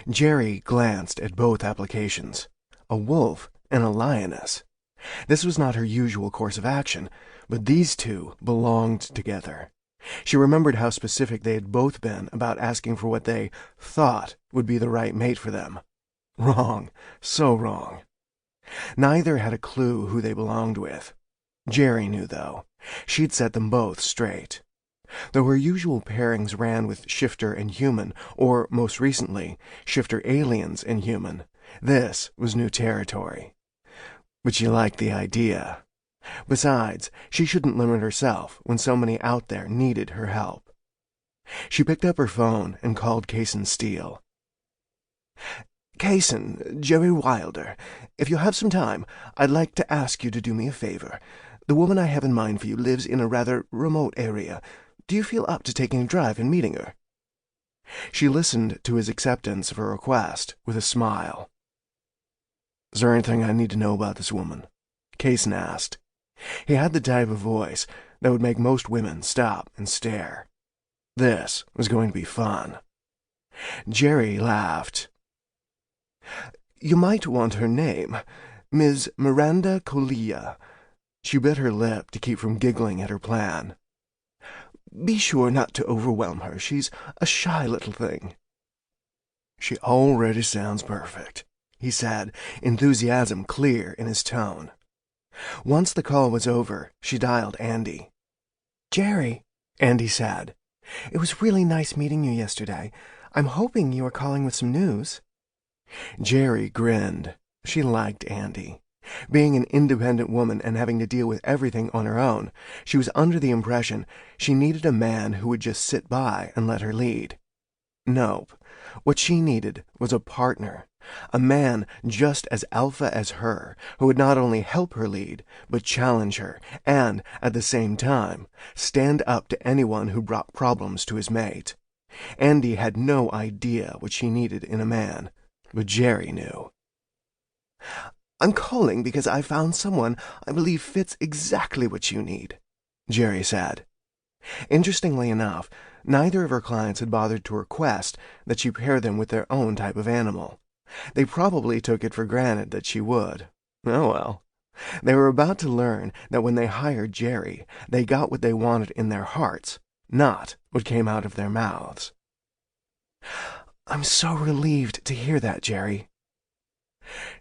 Jerry glanced at both applications. A wolf and a lioness. This was not her usual course of action, but these two belonged together. She remembered how specific they had both been about asking for what they thought would be the right mate for them. Wrong. So wrong. Neither had a clue who they belonged with. Jerry knew, though. She'd set them both straight. Though her usual pairings ran with shifter and human, or, most recently, shifter aliens and human, this was new territory. But she liked the idea. Besides, she shouldn't limit herself when so many out there needed her help. She picked up her phone and called Kitten Steele. "Kitten, Jerry Wilder, if you have some time, I'd like to ask you to do me a favor. The woman I have in mind for you lives in a rather remote area. Do you feel up to taking a drive and meeting her?" She listened to his acceptance of her request with a smile. "Is there anything I need to know about this woman?" Kitten asked. He had the type of voice that would make most women stop and stare. This was going to be fun. Jerry laughed. "You might want her name. Ms. Miranda Colilla." She bit her lip to keep from giggling at her plan. "Be sure not to overwhelm her. She's a shy little thing." "She already sounds perfect," he said, enthusiasm clear in his tone. Once the call was over, she dialed Andy. "Jerry," Andy said, "it was really nice meeting you yesterday. I'm hoping you are calling with some news." Jerry grinned. She liked Andy. Being an independent woman and having to deal with everything on her own, she was under the impression she needed a man who would just sit by and let her lead. Nope. What she needed was a partner. A man just as alpha as her, who would not only help her lead, but challenge her, and, at the same time, stand up to anyone who brought problems to his mate. Andy had no idea what she needed in a man, but Jerry knew. "I'm calling because I found someone I believe fits exactly what you need," Jerry said. Interestingly enough, neither of her clients had bothered to request that she pair them with their own type of animal. They probably took it for granted that she would. Oh well. They were about to learn that when they hired Jerry, they got what they wanted in their hearts, not what came out of their mouths. "I'm so relieved to hear that, Jerry."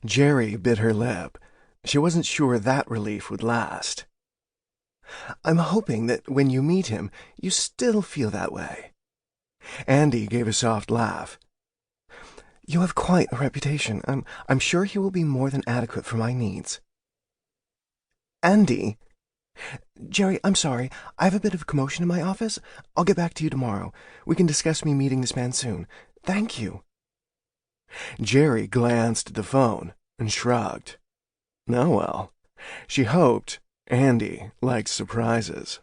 Jerry bit her lip. She wasn't sure that relief would last. "I'm hoping that when you meet him, you still feel that way." Andy gave a soft laugh. "You have quite a reputation. I'm sure he will be more than adequate for my needs." "Andy?" "Jerry, I'm sorry. I have a bit of commotion in my office. I'll get back to you tomorrow. We can discuss me meeting this man soon. Thank you." Jerry glanced at the phone and shrugged. Oh well. She hoped Andy liked surprises.